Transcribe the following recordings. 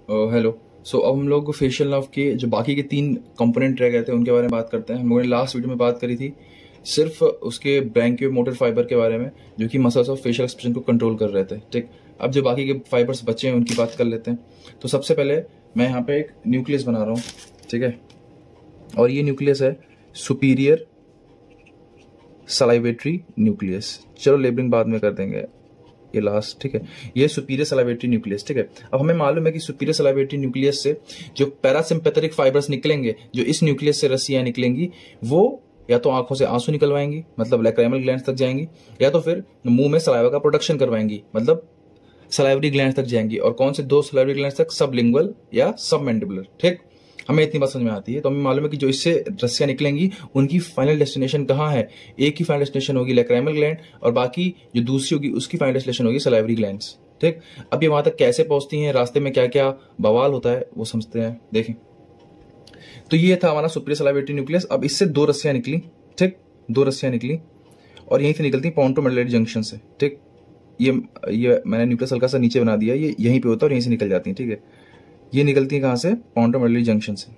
Hello. सो अब हम लोग फेशियल नर्व के जो बाकी के 3 कंपोनेंट रह गए थे उनके बारे में बात करते हैं। हम लोगों ने लास्ट वीडियो में बात करी थी सिर्फ उसके ब्रैंकियो मोटर फाइबर के बारे में, जो कि मसल्स ऑफ फेशियल एक्सप्रेशन को कंट्रोल कर रहे थे। ठीक, अब जो बाकी के फाइबर्स बचे हैं उनकी बात कर लेते हैं। तो सबसे पहले मैं यहाँ पे एक न्यूक्लियस बना रहा हूँ, ठीक है, और ये न्यूक्लियस है सुपीरियर सलाइवेटरी न्यूक्लियस। चलो लेबलिंग बाद में कर देंगे, ये लास्ट, ठीक है। ये सुपीरियर सलाइवेटरी न्यूक्लियस, ठीक है। अब हमें मालूम है कि सुपीरियर सलाइवेटरी न्यूक्लियस से जो पैरासिम्पेथेटिक फाइबर्स निकलेंगे, जो इस न्यूक्लियस से रस्सियां निकलेंगी, वो या तो आंखों से आंसू निकलवाएंगी, मतलब लैक्राइमल ग्लैंड्स तक जाएंगी, या तो फिर मुंह में सलाइवा का प्रोडक्शन करवाएंगी, मतलब सलाइवरी ग्लैंड्स तक जाएंगी। और कौन से 2 सलाइवरी ग्लैंड्स तक? सबलिंगुअल या सबमैंडिबुलर। ठीक, हमें इतनी बात समझ में आती है। तो हमें मालूम है कि जो इससे रस्सियां निकलेंगी उनकी फाइनल डेस्टिनेशन कहाँ है। एक की फाइनल डेस्टिनेशन होगी लैक्राइमल ग्लैंड, और बाकी जो दूसरी होगी उसकी फाइनल डेस्टिनेशन होगी सलाइवरी ग्लैंड्स। ठीक, अब ये वहां तक कैसे पहुंचती हैं, रास्ते में क्या क्या बवाल होता है वो समझते हैं। देखें, तो ये था हमारा सुपीरियर सलाइवेटरी न्यूक्लियस। अब इससे 2 रस्सियां निकली, ठीक, 2 रस्सियां निकली, और यहीं से निकलती पोंटोमेडुलरी जंक्शन से। ठीक, ये मैंने न्यूक्लियस हल्का सा नीचे बना दिया, ये यहीं पे होता है और यहीं से निकल जाती है। ठीक है, ये निकलती है कहां से? पोंटोमेडुलरी जंक्शन से।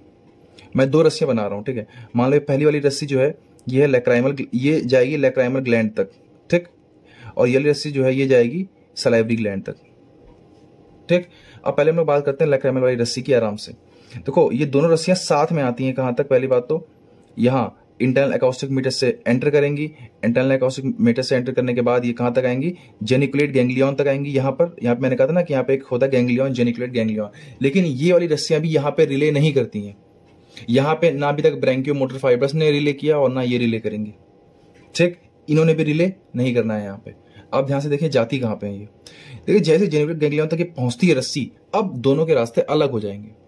मैं 2 रस्सियां बना रहा हूं, ठीक है। मान लो पहली वाली रस्सी जो है ये है लैक्राइमल, ये जाएगी लैक्राइमल ग्लैंड तक, ठीक, और ये वाली रस्सी जो है ये जाएगी सलाइवरी ग्लैंड तक। ठीक, अब पहले हम लोग बात करते हैं लैक्राइमल वाली रस्सी की। आराम से देखो, ये दोनों रस्सियां साथ में आती हैं कहां तक? पहली बात तो यहाँ इंटरनल एकॉस्टिक मीटर से एंटर करेंगी। इंटरनल एकॉस्टिक मीटर से एंटर करने के बाद ये कहां तक आएंगी? जेनिकुलेट गैंग्लियन तक आएंगी। यहाँ पे मैंने कहा था ना कि यहाँ पे एक होता है गैंग्लियन, जेनिकुलेट गैंग्लियन, लेकिन ये वाली रस्सियां भी यहाँ पे रिले नहीं करती हैं। यहाँ पे ना अभी तक ब्रैंकियो मोटर फाइबर्स ने रिले किया और ना ये रिले करेंगे। ठीक, इन्होंने भी रिले नहीं करना है यहाँ पे। अब ध्यान से देखिए जाती कहाँ पे है ये। देखिए जैसे जेनिकुलेट गैंग्लियन तक ये पहुंचती है रस्सी, अब दोनों के रास्ते अलग हो जाएंगे।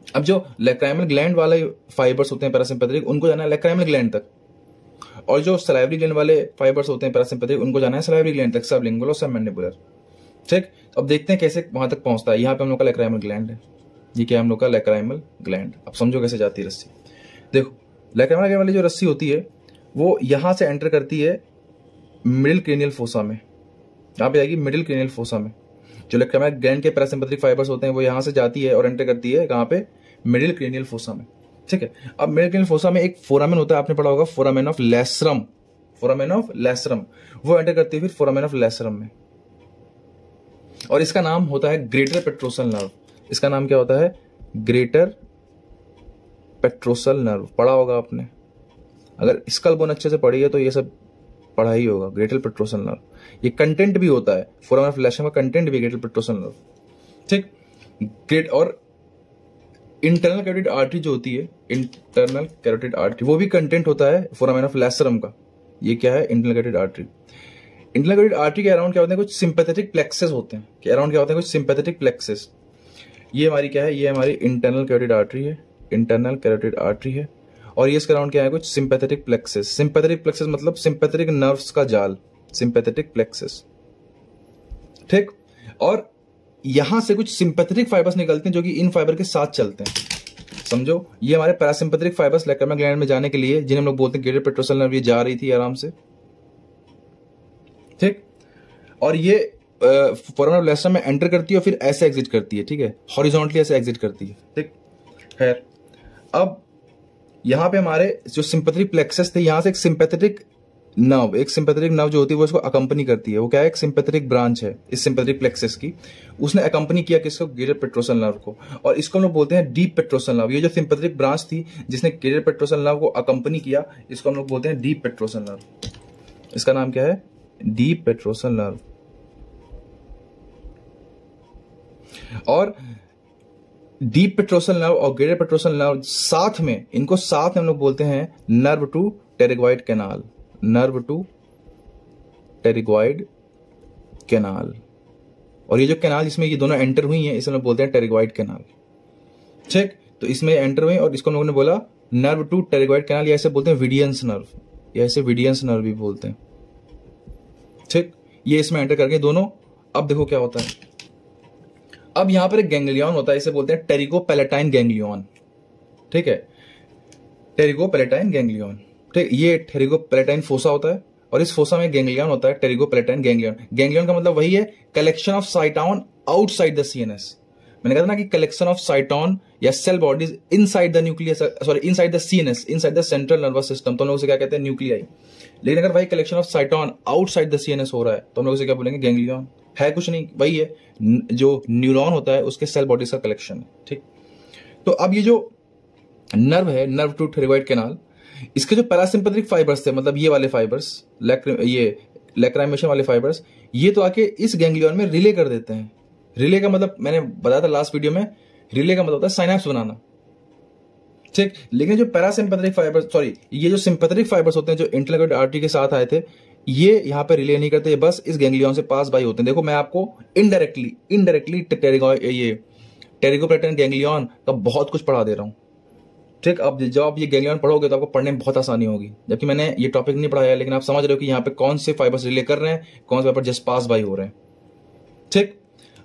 अब जो लैक्राइमल ग्लैंड वाले फाइबर्स होते हैं पैरासिम्पेथेटिक, उनको जाना है लैक्राइमल ग्लैंड तक, और जो सलाइवरी ग्लैंड वाले फाइबर्स होते हैं पैरासिम्पेथेटिक, उनको जाना है सलाइवरी ग्लैंड तक, सबलिंगुअल और सबमैंडिबुलर। ठीक, अब देखते हैं कैसे वहां तक पहुंचता है। यहाँ पे हम लोग का लैक्राइमल ग्लैंड है, ये क्या है हम लोग का? Lacrimal gland. अब समझो कैसे जाती है रस्सी। देखो, लैक्राइमल ग्लैंड वाली जो रस्सी होती है वो यहां से एंटर करती है मिडिल क्रेनियल फोसा में। यहाँ पे आएगी मिडिल क्रेनियल फोसा में। जो लैक्राइमल ग्लैंड के पैरासिम्पेथेटिक फाइबर्स होते हैं वो यहां से जाती है और एंटर करती है कहां पे? मिडिल क्रेनियल फोसा में। ठीक है, अब मिडिल क्रेनियल फोसा में एक फोरामेन होता है, आपने पढ़ा होगा, फोरामेन ऑफ लैसरम। फोरामेन ऑफ लैसरम वो एंटर करती है फिर फोरामेन ऑफ लैसरम में, और इसका नाम होता है ग्रेटर पेट्रोसल नर्व। इसका नाम क्या होता है? Greater petrosal nerve. पढ़ा होगा आपने, अगर स्कल बोन अच्छे से पढ़ी है तो ये सब पढ़ा ही होगा। ग्रेटर पेट्रोसल नर्व, ये कंटेंट भी होता है, फोरामेन ऑफ लैसरम का कंटेंट भी ग्रेटर पेट्रोसल नर्व। ठीक, ग्रेट। और इंटरनल कैरोटिड आर्टरी जो होती है, इंटरनल कैरोटिड आर्टरी, वो भी कंटेंट होता है फोरामेन ऑफ लैसरम का। ये क्या है? Internal carotid artery. Internal carotid artery के अराउंड क्या होते हैं? कुछ सिंपैथेटिक प्लेक्सेस होते हैं। के अराउंड क्या होते हैं? कुछ सिंपैथेटिक प्लेक्सेस। ये हमारी क्या है? ये हमारी इंटरनल कैरोटिड आर्टरी है, इंटरनल कैरोटिड आर्टरी है, और ये इसके अराउंड क्या है? कुछ सिंपैथेटिक प्लेक्सेस। सिंपैथेटिक प्लेक्सेस मतलब सिंपैथेटिक नर्व्स का जाल, सिंपैथेटिक प्लेक्सेस। ठीक, और यहां से कुछ सिंपैथेटिक फाइबर्स निकलते हैं जो कि इन फाइबर के साथ चलते हैं। समझो, ये हमारे पैरासिम्पेथेटिक फाइबर्स लैक्राइमल ग्लैंड में जाने के लिए, जिन्हें हम लोग बोलते हैं ग्रेटर पेट्रोसल नर्व, ये जा रही थी आराम से। ठीक, और ये फोरामेन ऑफ लैसरम में एंटर करती है और फिर ऐसे एग्जिट करती है। ठीक है, हॉरिजॉन्टली ऐसे एग्जिट करती है। ठीक, खैर, अब यहां पे हमारे जो सिंपैथेटिक प्लेक्सेस थे, यहां से एक सिंपैथेटिक नर्व जो होती है वो इसको अकंपनी करती है। वो क्या है? एक सिंपैथेटिक ब्रांच है इस सिंपैथेटिक प्लेक्सेस की। उसने अकंपनी किया किसको? ग्रेटर पेट्रोसल नर्व को, और इसको हम लोग बोलते हैं डीप पेट्रोसल नर्व। ये जो सिंपैथेटिक ब्रांच थी जिसने ग्रेटर पेट्रोसल नर्व को अकंपनी किया, इसको हम लोग बोलते हैं डीप पेट्रोसल नर्व। इसका नाम क्या है? Deep petrosal nerve. और डीप पेट्रोसल नर्व और ग्रेटर पेट्रोसल नर्व साथ में, इनको साथ में हम लोग बोलते हैं nerve to pterygoid canal. Nerve to pterygoid canal. और ये जो कैनाल जिसमें ये दोनों एंटर हुई हैं, इसे हम लोग बोलते हैं टेरिगॉइड कैनाल। ठीक, तो इसमें एंटर हुए और इसको हम लोगों ने बोला नर्व टू टेरिगॉइड कैनाल, या ऐसे बोलते हैं विडियंस नर्व, या ऐसे विडियंस नर्व भी बोलते हैं। ठीक, ये इसमें एंटर करके दोनों। अब देखो क्या होता है। अब यहां पर एक गैंग्लियन होता है, इसे बोलते हैं टेरिगोपैलेटाइन गैंग्लियन। ठीक है, टेरिगोपैलेटाइन गैंग्लियन। ठीक, ये टेरिगोपैलेटाइन फोसा होता है, और इस फोसा में गैंग्लियन होता है, टेरिगोपैलेटाइन गैंग्लियन। गैंग्लियन का मतलब वही है collection of cyton outside the CNS. मैंने कहा था ना कि कलेक्शन ऑफ साइटोन या cell bodies inside the nucleus, sorry inside the CNS, inside the central nervous system, तो हम लोग उसे क्या कहते हैं, न्यूक्लियाई। लेकिन अगर भाई collection of साइटोन outside the CNS हो रहा है तो हम लोग उसे क्या बोलेंगे, गैंग्लियन। है कुछ नहीं, वही है जो न्यूरॉन होता है उसके सेल बॉडीज का कलेक्शन है, ठीक। तो अब ये जो नर्व है, नर्व टू थेरेगॉइड कैनाल, इसके जो पैरासिम्पैथिक फाइबर्स थे, मतलब ये वाले फाइबर्स, ये लैक्राइमेशन वाले फाइबर्स, ये तो आके इस गैंग्लियन में रिले कर देते हैं। रिले का मतलब मैंने बताया था लास्ट वीडियो में, रिले का मतलब होता है साइनैप्स बनाना, ठीक। लेकिन जो पैरासिम्पैथिक फाइबर्स, सॉरी ये जो सिंपैथेटिक फाइबर्स होते हैं जो इंटरलेक्ट आर्टरी के साथ आए थे, ये यहां पे रिले नहीं करते, बस इस गैंग्लियन से पास बाई होते हैं। देखो मैं आपको इनडायरेक्टली ये टेरिगोप्लेटन गैंग्लियन का बहुत कुछ पढ़ा दे रहा हूं, ठीक। अब जब आप ये गैंग्लियन पढ़ोगे तो आपको पढ़ने में बहुत आसानी होगी, जबकि मैंने ये टॉपिक नहीं पढ़ाया, लेकिन आप समझ रहे हो कि यहाँ पे कौन से फाइबर्स रिले कर रहे हैं, कौन से फाइबर जस्ट पास बाई हो रहे हैं, ठीक।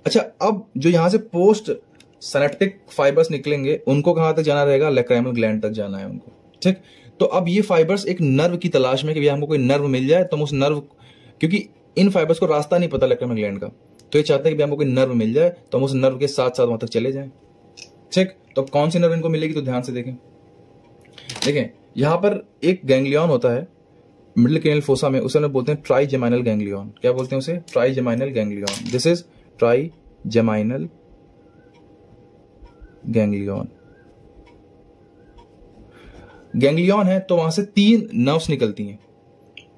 अच्छा, अब जो यहां से पोस्ट सिनेप्टिक फाइबर्स निकलेंगे उनको कहां तक जाना रहेगा, लैक्राइमल ग्लैंड तक जाना है उनको, ठीक। तो अब ये फाइबर्स एक नर्व की तलाश में कि भैया हमको कोई नर्व मिल जाए, तो हम उस नर्व, क्योंकि इन फाइबर्स को रास्ता नहीं पता लैक्राइमल ग्लैंड का, तो ये चाहते हैं कि हमको कोई नर्व मिल जाए तो हम उस नर्व के साथ साथ वहां तक चले जाएं, ठीक। तो कौन सी नर्व इनको मिलेगी, तो ध्यान से देखें यहां पर एक गैंग्लियन होता है मिडिल क्रेनियल फोसा में, उसे बोलते हैं ट्राइजेमाइनल गैंग्लियन। क्या बोलते हैं उसे, trigeminal ganglion. This is trigeminal ganglion. Ganglion है तो वहां से 3 नर्व्स निकलती हैं,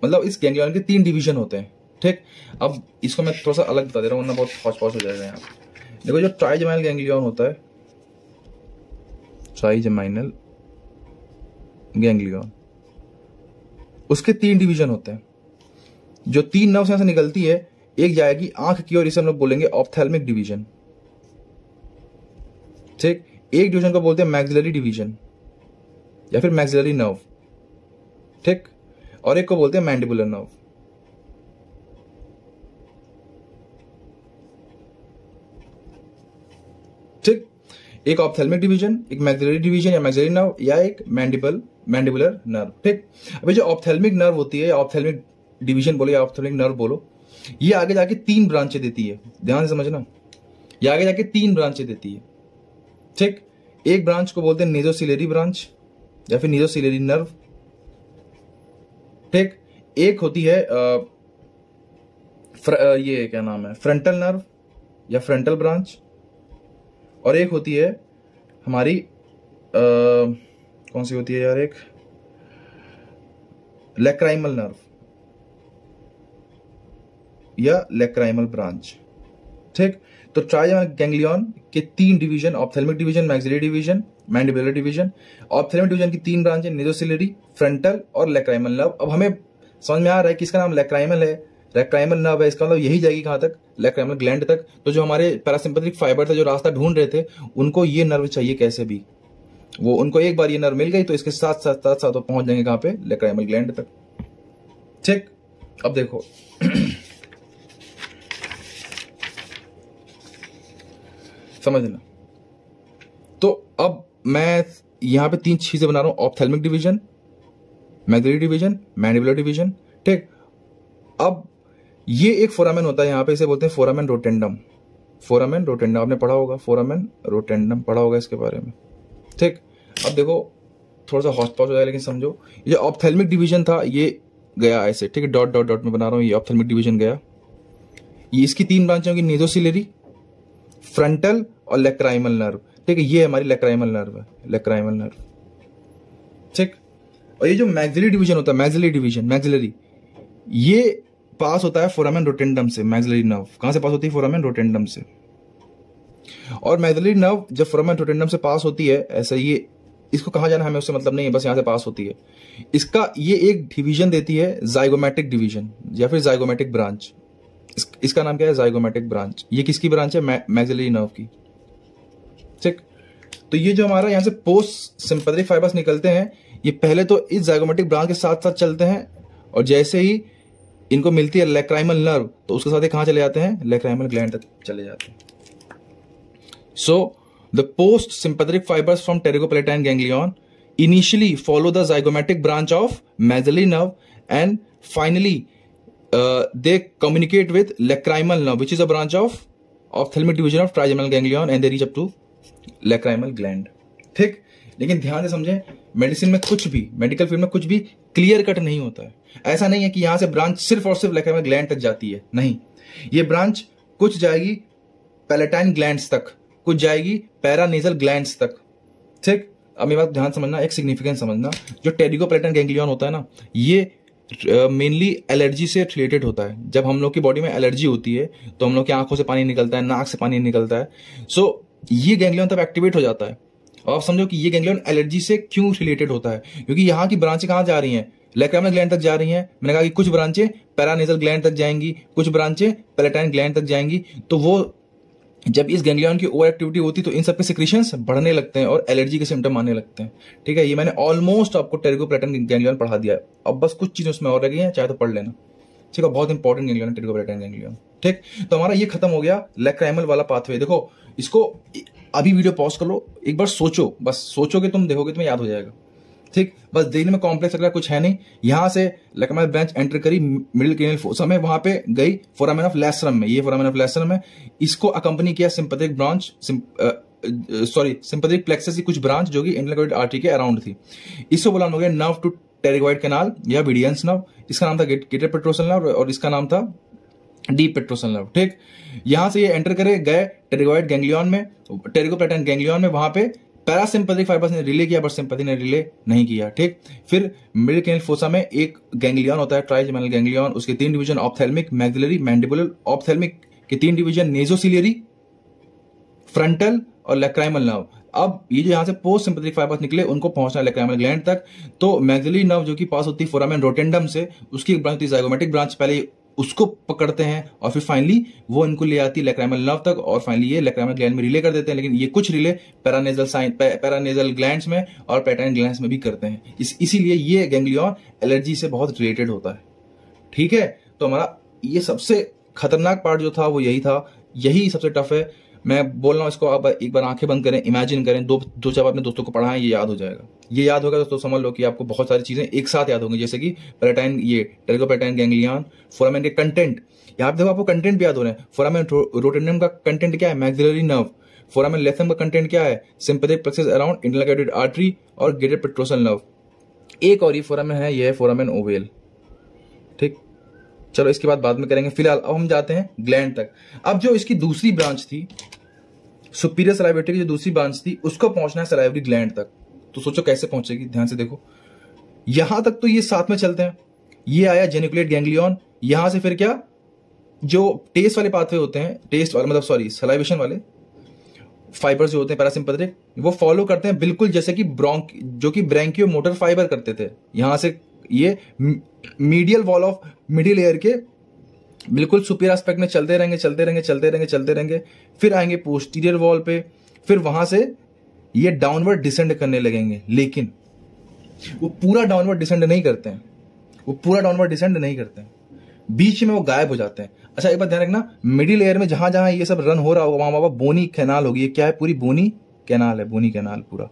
मतलब इस गैंग्लियन के 3 डिवीजन होते हैं, ठीक। अब इसको मैं थोड़ा सा अलग बता दे रहा हूं वरना बहुत हौच-पौच हो जाएगा यहाँ। देखो जो ट्राइजेमाइनल गैंग्लियन होता है, ट्राइजेमाइनल गैंग्लियन, उसके 3 डिवीजन होते हैं। जो 3 नर्व्स यहां से निकलती है, एक जाएगी आंख की ओर, इसे हम लोग बोलेंगे ऑप्थेल्मिक डिवीजन, ठीक। एक डिवीजन को बोलते हैं मैक्सिलरी डिवीजन या फिर मैक्सिलरी नर्व, ठीक। और एक को बोलते हैं मैंडिबुलर नर्व, ठीक। एक ऑप्थेल्मिक डिवीजन, एक मैक्सिलरी डिवीजन या मैक्सिलरी नर्व, या एक मैंडिबुलर नर्व, ठीक। अभी जो ऑप्थेल्मिक नर्व होती है, ऑप्थेल्मिक डिवीजन बोलो या ऑप्थेल्मिक नर्व बोलो, ये आगे जाके 3 ब्रांचें देती है, ध्यान से समझना। ये आगे जाके 3 ब्रांचें देती है, ठीक। एक ब्रांच को बोलते हैं नेजोसिलरी ब्रांच या फिर नेजोसिलरी नर्व, ठीक। एक होती है ये क्या नाम है, फ्रंटल नर्व या फ्रंटल ब्रांच, और एक होती है हमारी कौन सी होती है यार, एक लैक्राइमल नर्व या लैक्राइमल ब्रांच, ठीक। तो ट्राइजेमाइनल गैंग्लियन के 3 division, ophthalmic division, maxillary division, mandibular division. Ophthalmic division की 3 ब्रांच है, नेजोसिलरी, फ्रंटल और लैक्राइमल नर्व। अब हमें समझ में आ रहा है कि इसका नाम लैक्राइमल है, लैक्राइमल नर्व है, इसका मतलब यही जाएगी कहां तक, लैक्राइमल ग्लैंड तक। तो जो हमारे पैरासिम्पैथिक फाइबर थे जो रास्ता ढूंढ रहे थे, उनको ये नर्व चाहिए कैसे भी, वो उनको एक बार ये नर्व मिल गई तो इसके साथ साथ वो पहुंच जाएंगे कहां पे, लैक्राइमल ग्लैंड तक, ठीक। अब देखो समझना, तो अब मैं यहां पे 3 चीजें बना रहा हूं, ophthalmic division, maxillary division, mandibular division, ठीक। अब ये एक फोरामेन होता है यहां पे, इसे बोलते हैं फोरामेन रोटेंडम। फोरामेन रोटेंडम आपने पढ़ा होगा, फोरामेन रोटेंडम पढ़ा होगा इसके बारे में, ठीक। अब देखो थोड़ा सा हौच-पौच हो जाएगा, लेकिन समझो ये ऑप्थेल्मिक डिवीजन था, ये गया ऐसे, ठीक है, डॉट डॉट डॉट में बना रहा हूं, ये ऑप्थेल्मिक डिवीजन गया। ये इसकी 3 ब्रांचें होंगी, नेजोसिलरी, फ्रंटल और लैक्राइमल नर्व, ठीक है। ये हमारी लैक्राइमल नर्व है, लैक्राइमल नर्व, ठीक। और ये जो मैक्सिलरी डिवीजन होता है, मैक्सिलरी डिवीजन, मैक्सिलरी, ये पास होता है फोरामेन रोटेंडम से। मैक्सिलरी नर्व कहां से पास होती है, फोरामेन रोटेंडम से। और मैक्सिलरी नर्व जब फोरामेन रोटेंडम से पास होती है ऐसे, ये इसको कहां जाना हमें उससे मतलब नहीं है, बस यहां से पास होती है। इसका ये एक डिवीजन देती है, जाइगोमेटिक डिवीजन या फिर जाइगोमेटिक ब्रांच। इसका नाम क्या है, जाइगोमेटिक ब्रांच। ये किसकी ब्रांच है, मैक्सिलरी नर्व की, ठीक। तो ये जो हमारा यहां से पोस्ट सिंपैथेटिक फाइबर्स निकलते हैं, ये पहले तो इस जाइगोमेटिक ब्रांच के साथ साथ चलते हैं, और जैसे ही इनको मिलती है लैक्राइमल नर्व तो उसके साथ ही कहां चले जाते हैं, लैक्राइमल ग्लैंड तक चले जाते हैं। So the post sympathetic fibres from pterygopalatine ganglion initially follow the zygomatic branch of maxillary nerve and finally they communicate with lacrimal nerve which is a branch of ophthalmic division of trigeminal ganglion and they reach up to lacrimal gland. ठीक, लेकिन ध्यान से समझें, medicine में कुछ भी, medical field में कुछ भी क्लियर कट नहीं होता है। ऐसा नहीं है कि यहां से ब्रांच सिर्फ और सिर्फ लैक्राइमल ग्लैंड तक जाती है, नहीं, ये ब्रांच कुछ जाएगी पैलेटाइन ग्लैंड्स तक, कुछ जाएगी पैरानेजल ग्लैंड्स तक। ठीक, अब ये बात ध्यान समझना, एक सिग्निफिकेंस समझना, जो टेरिगोपैलेटाइन गैंग्लियन होता है ना, ये मेनली एलर्जी से रिलेटेड होता है। जब हम लोग की बॉडी में एलर्जी होती है तो हम लोग की आंखों से पानी निकलता है, नाक से पानी निकलता है। सो ये गैंग्लियन तब एक्टिवेट हो जाता है। और आप समझो कि ये गैंग्लियन एलर्जी से क्यों रिलेटेड होता है, क्योंकि यहाँ की ब्रांचें कहाँ जा रही हैं, लैक्राइमल ग्लैंड तक जा रही हैं। मैंने कहा कि कुछ ब्रांचें पैरानेजल ग्लैंड तक जाएंगी, कुछ ब्रांचें पैलेटाइन ग्लैंड तक जाएंगी। तो वो जब इस गैंग्लियन की ओवर एक्टिविटी होती है तो इन सबके सिक्रीशंस बढ़ने लगते हैं और एलर्जी के सिम्टम आने लगते हैं। ठीक है, ये मैंने ऑलमोस्ट आपको टेरिगोपैलेटाइन गैंग्लियन पढ़ा दिया है। अब बस कुछ चीजें उसमें और रह गई हैं, चाहे तो पढ़ लेना। ठीक है, बहुत इंपॉर्टेंट गैंग्लियन टेरिगोपैलेटाइन गैंग्लियन। ठीक, तो हमारा ये खत्म हो गया लैक्राइमल वाला पाथवे। देखो, इसको अभी वीडियो पॉज कर लो, एक बार सोचो, बस सोचोगे तुम, देखोगे तुम्हें याद हो जाएगा। ठीक, बस देखने में कॉम्प्लेक्स लग रहा है, कुछ है नहीं। यहां से लैक्राइमल ब्रांच एंटर करी मिडिल क्रेनियल फोसा में, वहां पे गई फोरामेन ऑफ लैसरम में, ये फोरामेन ऑफ लैसरम है। इसको अकंपनी किया सिंपैथिक ब्रांच, सिंपैथिक प्लेक्सस की कुछ ब्रांच जो कि इंटरकॉइड आर्टरी के अराउंड थी। इसको बोला हो गया नर्व टू टेरिगॉइड कैनाल या विडियंस नर्व। इसका नाम था गेटर पेट्रोसल नर्व और इसका नाम था डीप पेट्रोसल नर्व। ठीक, यहां से ये एंटर करे गए टेरिगॉइड गैंग्लियन में, टेरिगोपैलेटाइन गैंग्लियन में। वहां पे पैरासिम्पैथिक फाइबर्स ने रिले किया, बट सिंपैथी ने रिले नहीं किया। ठीक, फिर मिडिल क्रेनियल फोसा में एक गैंग्लियन होता है, ट्राइजेमिनल गैंग्लियन। उसके 3 division, ophthalmic, maxillary, mandibular. Ophthalmic के 3 डिवीजन, नेजोसिलियरी, फ्रंटल और लैक्राइमल नर्व। अब ये जो यहां से पोस्ट सिंपैथिक फाइबर्स निकले, उनको पहुंचना है लैक्राइमल ग्लैंड तक। तो मैग्जिलरी नर्व जो कि पास होती है फोरामेन रोटेंडम से, उसकी एक ब्रांच होती है ज़ाइगोमेटिक ब्रांच, पहले उसको पकड़ते हैं और फिर फाइनली वो इनको ले आती है लैक्राइमल नर्व तक और फाइनली ये लैक्राइमल ग्लैंड में रिले कर देते हैं। लेकिन ये कुछ रिले पैरानेजल ग्लैंड्स में और पैलेटाइन ग्लैंड्स में भी करते हैं। इसीलिए ये गैंग्लियन एलर्जी से बहुत रिलेटेड होता है। ठीक है, तो हमारा ये सबसे खतरनाक पार्ट जो था वो यही था, यही सबसे टफ है। मैं बोल रहा हूं इसको, आप एक बार आंखें बंद करें, इमेजिन करें, दो जब अपने दोस्तों को पढ़ाएं, ये याद हो जाएगा। ये याद होगा दोस्तों, समझ लो कि आपको बहुत सारी चीजें एक साथ याद होंगी, जैसे कि पैलेटाइन, ये टेरिगोपैलेटाइन गैंग्लियन, फोरामेन के कंटेंट। यहाँ पे देखो आपको कंटेंट भी याद हो रहे हैं। फोरामेन रोटेंडम का कंटेंट क्या है, मैग्जिलरी नर्व। फोरामेन लेथम का कंटेंट क्या है, सिंपैथिक प्लेक्सस अराउंड इंटरकॉइड आर्टरी और गेटेड पेट्रोसल नर्व। एक और ये फोरामेन है, ये है फोरामेन ओवेल। ठीक, चलो इसके बाद में करेंगे। फिलहाल अब हम जाते हैं ग्लैंड तक। अब जो इसकी दूसरी ब्रांच थी, सुपीरियर सलाइवेटरी की जो दूसरी ब्रांच थी, उसको पहुंचना है सलाइवरी ग्लैंड तक। तो सोचो कैसे पहुंचेगी, ध्यान से देखो। यहां तक तो ये साथ में चलते हैं। ये आया जेनिकुलेट गैंग्लियन, यहां से फिर क्या, जो टेस्ट वाले पाथवे होते हैं, टेस्ट वाले मतलब सॉरी सलाइवेशन वाले फाइबर्स जो होते हैं पैरासिम्पैथिक, वो फॉलो करते हैं बिल्कुल जैसे कि जो कि ब्रैंकियो मोटर फाइबर करते थे। यहां से ये medial wall of middle air के बिल्कुल सुपीरियर एस्पेक्ट में चलते रहेंगे, फिर आएंगे पोस्टीरियर वॉल पे, फिर वहां से ये डाउनवर्ड डिसेंड करने लगेंगे। लेकिन वो पूरा डाउनवर्ड डिसेंड नहीं करते हैं, बीच में वो गायब हो जाते हैं। अच्छा, एक बात ध्यान रखना, मिडिल एयर में जहां जहां ये सब रन हो रहा होगा वहां वहां बोनी कैनाल होगी। ये क्या है, पूरी बोनी कैनाल है, बोनी कैनाल पूरा।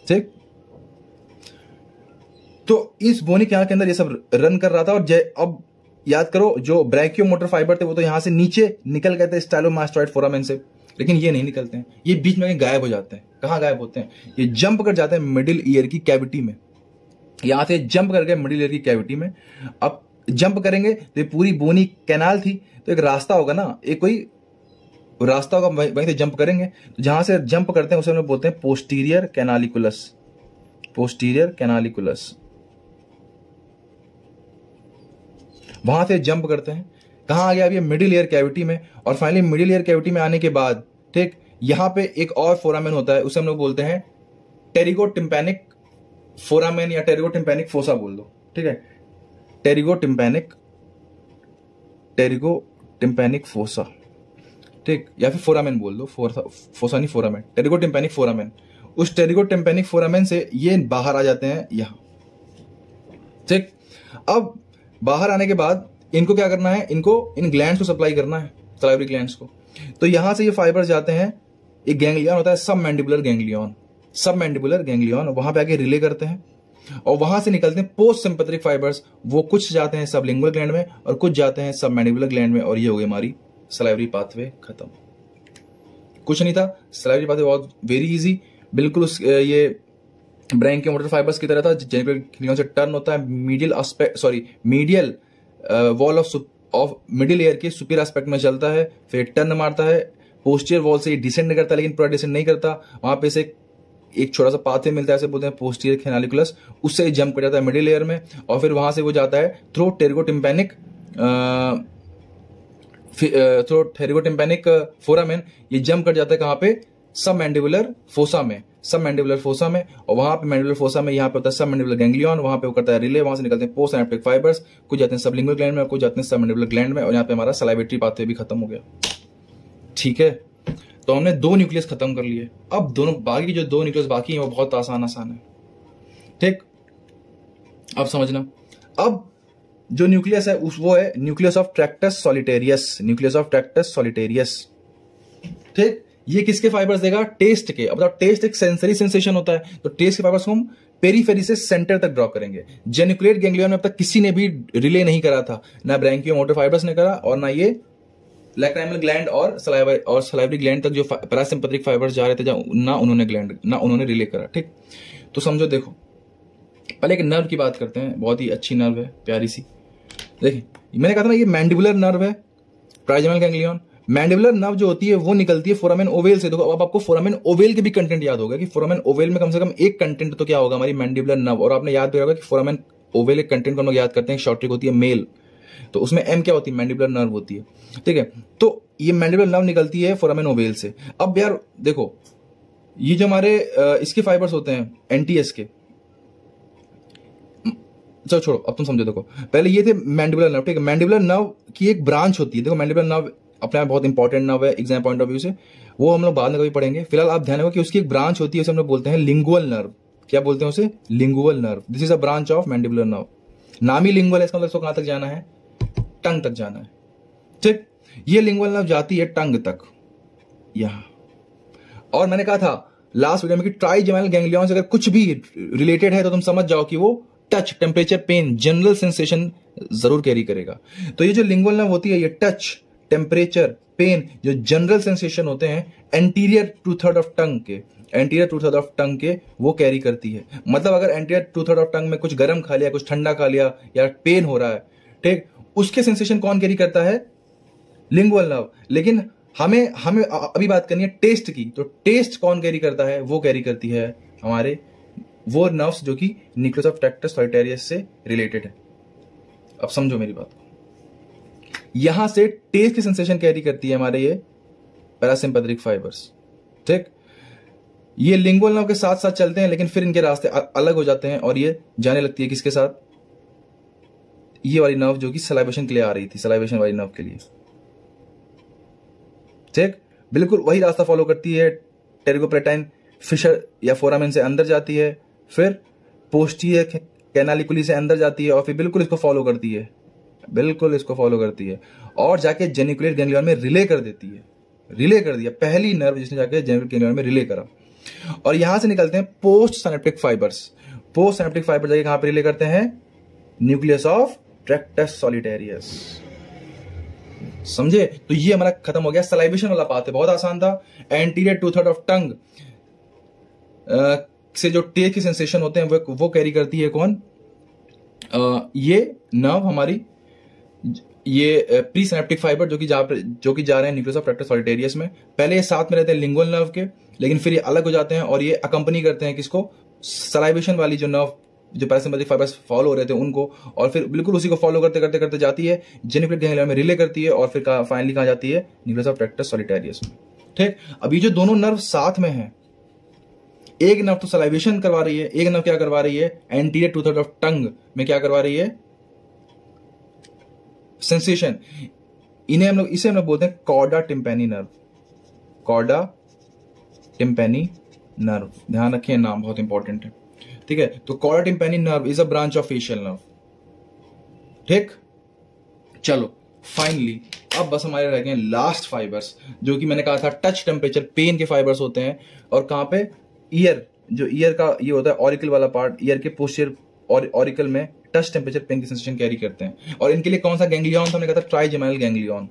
ठीक, तो इस बोनी कैनाल के अंदर ये सब रन कर रहा था। और अब याद करो, जो ब्रैकियो मोटर फाइबर थे वो तो यहां से नीचे निकल गए थे स्टाइलोमास्टोइड फोरामेन से, लेकिन ये नहीं निकलते हैं, ये बीच में गायब हो जाते हैं। कहां गायब होते हैं, ये जंप कर जाते हैं मिडिल ईयर की कैविटी में। यहां से जंप कर गए मिडिल ईयर की कैविटी में। अब जंप करेंगे तो पूरी बोनी कैनाल थी, तो एक रास्ता होगा ना, एक कोई रास्ता होगा, वहीं से जंप करेंगे। तो जहां से जंप करते हैं उसे हम लोग बोलते हैं पोस्टीरियर कैनालिकुलस। वहां से जंप करते हैं, कहां आ गया, अब ये मिडिल ईयर कैविटी में। और फाइनली मिडिल ईयर कैविटी में आने के बाद, ठीक, यहां पे एक और फोरामेन होता है, उसे हम लोग बोलते हैं टेरिगोटिम्पैनिक फोरामेन या टेरिगोटिम्पैनिक फोसा बोल दो। ठीक है, टेरिगोटिम्पैनिक फोसा, ठीक, या फिर फोरामेन बोल दो, फोसा नहीं फोरामेन, टेरिगोटिम्पैनिक फोरामेन। उस टेरिगोटिम्पैनिक फोरामेन से ये बाहर आ जाते हैं यहां। ठीक, अब बाहर आने के बाद इनको क्या करना है, इनको इन ग्लैंड्स को सप्लाई करना है, सलाइवरी ग्लैंड्स को। तो यहां से ये फाइबर्स जाते हैं, एक गैंग्लियन होता है सब मैंडिबुलर गैंग्लियन, वहां पे आके रिले करते हैं और वहां से निकलते हैं पोस्ट सिंपैथिक फाइबर्स। वो कुछ जाते हैं सबलिंगुअल ग्लैंड में और कुछ जाते हैं सब मैंडिबुलर ग्लैंड में, और ये हो गई हमारी सलाइवरी पाथवे खत्म। कुछ नहीं था, सलाइवरी पाथवे बहुत वेरी इजी, बिल्कुल उस ये ब्रैंकियोमोटर फाइबर्स की तरह था। जेनिकुलर से टर्न होता है medial wall of middle air के सुपीरियर एस्पेक्ट में चलता है, फिर टर्न मारता है, पोस्टीरियर वॉल से डिसेंड करता है, लेकिन पूरा डिसेंड नहीं करता, वहां पे से एक छोटा सा पाथवे मिलता है, ऐसे बोलते हैं पोस्टीरियर कैनालिकुलस, उससे जंप कर जाता है मिडिल एयर में, और फिर वहां से वो जाता है थ्रू टेरिगोटिम्पैनिक फोरामेन, ये जंप कर जाता है कहां पे, सब मैंडिबुलर फोसा में, और वहां पे मैंडिबुलर फोसा में यहाँ पे होता है सब मैंडिबुलर गैंग्लियन, वहां पे वो करता है रिले, वहां से निकलते हैं पोस्ट सिनैप्टिक फाइबर्स, कुछ जाते हैं सबलिंगुअल ग्लैंड में, कुछ जाते हैं सब मैंडिबुलर ग्लैंड में, और यहाँ पे हमारा सलाइवेटरी पाथवे भी खत्म हो गया। ठीक है, तो हमने 2 न्यूक्लियस खत्म कर लिए। अब दोनों बाकी जो 2 न्यूक्लियस बाकी हैं वो बहुत आसान है। ठीक, अब समझना, अब जो न्यूक्लियस है वो है न्यूक्लियस ऑफ ट्रैक्टस सॉलिटेरियस। ठीक, ये किसके फाइबर्स देगा, टेस्ट के। अब टेस्ट एक सेंसरी सेंसेशन होता है, तो टेस्ट के फाइबर्स को हम पेरीफेरी से सेंटर तक ड्रॉ करेंगे। जेनिकुलेट गैंग्लियन में अब तक किसी ने भी रिले नहीं करा था, ना ब्रैंकियोमोटर फाइबर्स ने करा, और ना ये लैक्राइमल ग्लैंड और सलाइवरी ग्लैंड तक जो पैरासिम्पैथिक फाइबर्स जा रहे थे, ना उन्होंने रिले करा। ठीक, तो समझो, देखो पहले एक नर्व की बात करते हैं, बहुत ही अच्छी नर्व है, प्यारी सी। देखिए, मैंने कहा था ना ये मैंडिबुलर नर्व है, ट्राइजेमिनल गैंग्लियन। मैंडिबुलर नर्व जो होती है वो निकलती है फोरामेन ओवेल से। देखो, अब आपको फोरामेन ओवेल के भी कंटेंट याद होगा कि फोरामेन ओवेल में कम से कम एक कंटेंट तो क्या होगा, हमारी मैंडिबुलर नर्व। और आपने याद भी होगा कि फोरामेन ओवेल एक कंटेंट को हम लोग याद करते हैं, शॉर्ट ट्रिक होती है मेल, तो उसमें एम क्या होती है, मैंडिबुलर नर्व होती है। ठीक है, तो ये मैंडिबुलर नर्व निकलती है फोरामेन ओवेल से। अब यार देखो, ये जो हमारे इसके फाइबर्स होते हैं एनटीएस के, चलो छोड़ो, अब तुम समझो। देखो, पहले ये थे मैंडिबुलर नर्व। ठीक है, मैंडिबुलर नर्व की एक ब्रांच होती है। देखो, मैंडिबुलर नर्व अपने आप बहुत इंपॉर्टेंट नर्व है एग्जाम पॉइंट ऑफ व्यू से, वो हम लोग बाद में कभी पढ़ेंगे। फिलहाल आप ध्यान रखो कि उसकी एक ब्रांच होती है, उसे हम लोग बोलते हैं लिंगुअल नर्व। क्या बोलते हैं उसे, lingual nerve. This is a branch of mandibular nerve. नाम ही लिंगुअल है, इसका मतलब कहां तक जाना है, टंग तक जाना है। ठीक, ये लिंगुअल नर्व जाती है टंग तक, यहां। और मैंने कहा था लास्ट वीडियो में कि ट्राइजेमिनल गैंग्लियन से अगर कुछ भी रिलेटेड है तो तुम समझ जाओ कि वो touch, temperature, pain, general sensation जरूर कैरी करेगा। तो ये जो लिंगुअल नर्व होती है, ये टच, टेम्परेचर, पेन, जो जनरल सेंसेशन होते हैं एंटीरियर 2/3 ऑफ टंग के वो कैरी करती है। मतलब अगर एंटीरियर 2/3 ऑफ टंग में कुछ गर्म खा लिया, कुछ ठंडा खा लिया, या पेन हो रहा है, ठीक, उसके सेंसेशन कौन कैरी करता है, लिंगुअल नर्व। लेकिन हमें अभी बात करनी है टेस्ट की, तो टेस्ट कौन कैरी करता है, वो कैरी करती है हमारे वो नर्व्स जो कि न्यूक्लियस ऑफ ट्रैक्टस सॉलिटेरियस से रिलेटेड है। अब समझो मेरी बात को, यहां से टेस्ट की सेंसेशन कैरी करती है हमारे ये पैरासिम्पैथिक फाइबर्स। ठीक, ये लिंगुअल नर्व के साथ साथ चलते हैं, लेकिन फिर इनके रास्ते अलग हो जाते हैं और ये जाने लगती है किसके साथ, ये वाली नर्व जो कि सलाइवेशन के लिए आ रही थी, सलाइवेशन वाली नर्व के लिए। ठीक, बिल्कुल वही रास्ता फॉलो करती है, टेरिगोप्लेटाइन फिशर या फोरामेन से अंदर जाती है, फिर पोस्टीरियर कैनालिकुली से अंदर जाती है, और फिर बिल्कुल इसको फॉलो करती है, और जाके जेनिकुलेट गैंग्लियन में रिले कर देती है। रिले कर दिया, पहली नर्व जिसने जाके जेनिकुलेट गैंग्लियन में रिले करा। और यहां से निकलते हैं पोस्ट सिनैप्टिक फाइबर्स जाके कहां पर रिले करते हैं, न्यूक्लियस ऑफ ट्रैक्टस सॉलिटेरियस। समझे, तो ये हमारा खत्म हो गया सलाइवेशन वाला पाथ है, बहुत आसान था। एंटीरियर 2/3 ऑफ टंग से जो टेस्ट की सेंसेशन होते हैं वो कैरी करती है कौन, ये नर्व हमारी, ये प्री सिनेप्टिक फाइबर जो कि जा रहे हैं न्यूक्लियस ऑफ ट्रैक्टस सॉलिटेरियस में। पहले ये साथ में रहते हैं लिंगुअल नर्व के, लेकिन फिर ये अलग हो जाते हैं और ये अकंपनी करते हैं किसको, सलाइवेशन वाली जो नर्व, जो पैरासिम्पैथिक फाइबर्स फॉलो हो रहे थे उनको, और फिर बिल्कुल उसी को फॉलो करते जाती है, जेनिकुलेट गैंग्लियन में रिले करती है, और फिर फाइनली कहां जाती है, न्यूक्लियस ऑफ ट्रैक्टस सॉलिटेरियस में। ठीक, अब ये जो दोनों नर्व साथ में है, एक नर्व तो सलाइवेशन करवा रही है, एक नर्व क्या करवा रही है, एंटीरियर 2/3 ऑफ टंग में क्या करवा रही है, सेंसेशन। इसे हम लोग बोलते हैं कॉर्डा टिम्पैनी नर्व। ध्यान रखिए, नाम बहुत इंपॉर्टेंट है। ठीक है, तो chorda tympani nerve is a branch of facial nerve. ठीक, चलो फाइनली अब बस हमारे रह गए लास्ट फाइबर्स, जो कि मैंने कहा था टच, टेम्परेचर, पेन के फाइबर्स होते हैं। और कहां पे, ईयर, जो ईयर का ये होता है ऑरिकल वाला पार्ट, ईयर के पोस्टीरियर और ऑरिकल में टच, टेम्परेचर, पेन की सेंसेशन कैरी करते हैं। और इनके लिए कौन सा गैंग्लियन था, हमने कहा था ट्राइजेमिनल गैंग्लियन।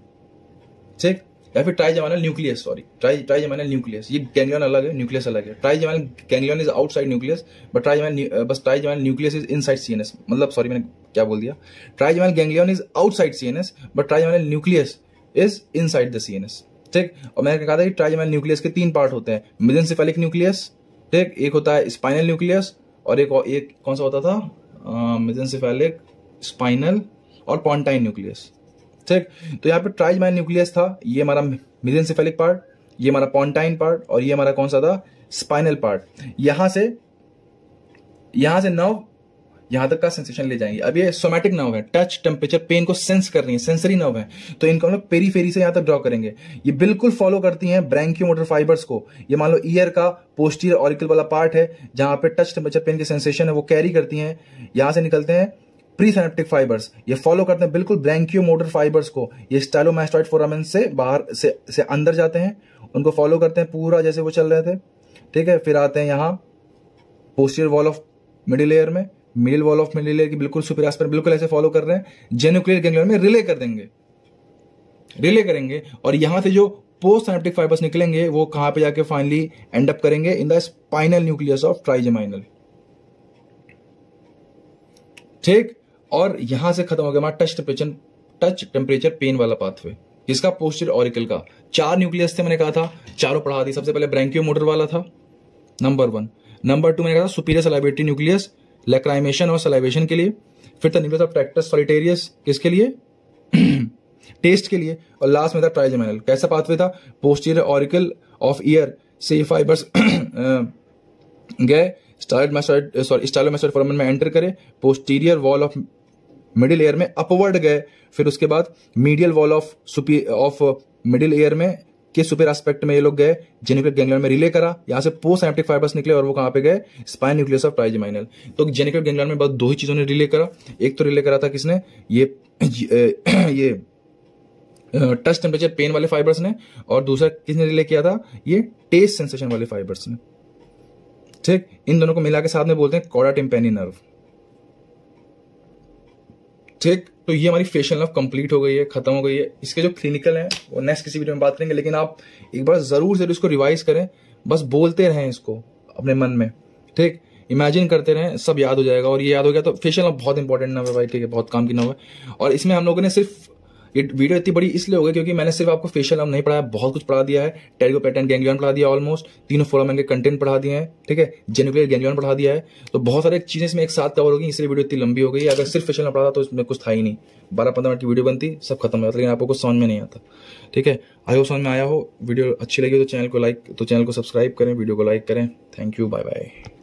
ठीक, या फिर trigeminal nucleus, sorry trigeminal nucleus, ये गैंग्लियन अलग है, न्यूक्लियस अलग है। Trigeminal ganglion is outside nucleus, but trigeminal nucleus is inside CNS, मतलब सॉरी मैंने क्या बोल दिया, trigeminal ganglion is outside CNS but trigeminal nucleus is inside the CNS. ठीक, और मैंने कहा था कि ट्राइजेमिनल न्यूक्लियस के 3 पार्ट होते हैं, मेसेंसेफेलिक न्यूक्लियस, ठीक, एक होता है स्पाइनल न्यूक्लियस, और एक कौन सा होता था, मेसेंसेफेलिक, स्पाइनल और पॉन्टाइन न्यूक्लियस। ठीक, तो यहाँ पे ट्राइजेमिनल न्यूक्लियस था, ये हमारा मेसेंसेफेलिक पार्ट, ये हमारा पॉन्टाइन पार्ट, और ये हमारा कौन सा था, स्पाइनल पार्ट। यहां से नर्व यहां तक का सेंसेशन ले जाएंगे। अब ये सोमैटिक नर्व है, टच, टेम्परेचर, पेन को सेंस कर रही है, सेंसरी नर्व है, तो इनको हम लोग पेरीफेरी से यहां तक ड्रॉ करेंगे। ये बिल्कुल फॉलो करती हैं ब्रैंकियोमोटर फाइबर्स को। ये मान लो ईयर का पोस्टीरियर ऑरिकल वाला पार्ट है, जहां पे टच, टेम्परेचर, पेन की सेंसेशन है वो कैरी करती हैं। यहां से निकलते हैं प्री सिनेप्टिक फाइबर्स, ये फॉलो करते हैं बिल्कुल ब्रैंकियोमोटर फाइबर्स को। ये स्टाइलोमास्टोइड फोरामेन से बाहर से अंदर जाते हैं, उनको फॉलो करते हैं पूरा जैसे वो चल रहे थे। ठीक है, फिर आते हैं यहाँ posterior wall of middle layer में, middle wall of middle layer की बिल्कुल सुपीरियर एस्पेक्ट बिल्कुल ऐसे फॉलो कर रहे हैं। जेन्युक्लियर गैंग्लियन में रिले करेंगे, और यहां से जो पोस्ट सिनेप्टिक फाइबर्स निकलेंगे वो कहां पे जाके फाइनली एंड अप करेंगे, in the spinal nucleus of trigeminal. ठीक, और यहां से खत्म हो गया हमारा टच टेम्परेचर पेन वाला पाथवे, जिसका पोस्टीरियर ऑरिकल का 4 न्यूक्लियस थे, मैंने कहा था, चारों पढ़ा दी। सबसे पहले ब्रैंकियोमोटर वाला था, नंबर 1। नंबर 2 मैंने कहा था सुपीरियर सलाइवेटरी न्यूक्लियस, लैक्राइमेशन और सलाइवेशन के लिए। फिर था न्यूक्लियस ऑफ ट्रैक्टस सॉलिटेरियस, किसके लिए, टेस्ट के लिए। और लास्ट में था ट्राइजेमिनल। कैसा पाथवे था, पोस्टीरियर ऑरिकल ऑफ ईयर से फाइबर्स गए, स्टाइलोमास्टोइड फोरामेन में एंटर करे, posterior wall of middle air में अपवर्ड गए, फिर उसके बाद medial wall of middle air में के सुपर एस्पेक्ट में ये लोग गए, जेनिकुलर गैंग्लियन में रिले करा, यहां से पोस्ट सिनेप्टिक फाइबर्स निकले और वो कहां पे गए, स्पाइन न्यूक्लियस ऑफ ट्राइजेमिनल। तो जेनिकुलर गैंग्लियन में बस 2 ही चीजों ने रिले करा। एक तो रिले करा था किसने, ये टच टेम्परेचर पेन वाले फाइबर्स ने, और दूसरा किसने रिले किया था, ये टेस्ट सेंसेशन वाले फाइबर्स ने। ठीक, इन दोनों को मिला के साथ में बोलते हैं कॉर्डा टिम्पैनी नर्व। ठीक, तो ये हमारी फेशियल नर्व कंप्लीट हो गई है, खत्म हो गई है। इसके जो क्लिनिकल है वो नेक्स्ट किसी वीडियो में बात करेंगे, लेकिन आप एक बार जरूर से इसको रिवाइज करें, बस बोलते रहें इसको अपने मन में। ठीक, इमेजिन करते रहें, सब याद हो जाएगा। और ये याद हो गया तो फेशियल नर्व बहुत इंपॉर्टेंट नर्व है भाई, ठीक है, बहुत काम की नर्व है। और इसमें हम लोगों ने सिर्फ, ये वीडियो इतनी बड़ी इसलिए हो गई क्योंकि मैंने सिर्फ आपको फेशियल नर्व नहीं पढ़ाया, बहुत कुछ पढ़ा दिया है। टेरिगोपेटेंट गैंग्लियन पढ़ा दिया, ऑलमोस्ट तीनों फोरामेन के कंटेंट पढ़ा दिए हैं। ठीक है, जेनिकुलर गैंग्लियन पढ़ा दिया है, तो बहुत सारी चीजें इसमें एक साथ कवर होगी, इसलिए वीडियो इतनी लंबी हो गई। अगर सिर्फ फेशियल नर्व पढ़ा तो इसमें कुछ था ही नहीं, 12-15 मिनट की वीडियो बनती, सब खत्म हो जाता, लेकिन आपको कुछ समझ में नहीं आता। ठीक है, आई होप समझ में आया हो। वीडियो अच्छी लगी तो चैनल को सब्सक्राइब करें, वीडियो को लाइक करें। Thank you, bye bye.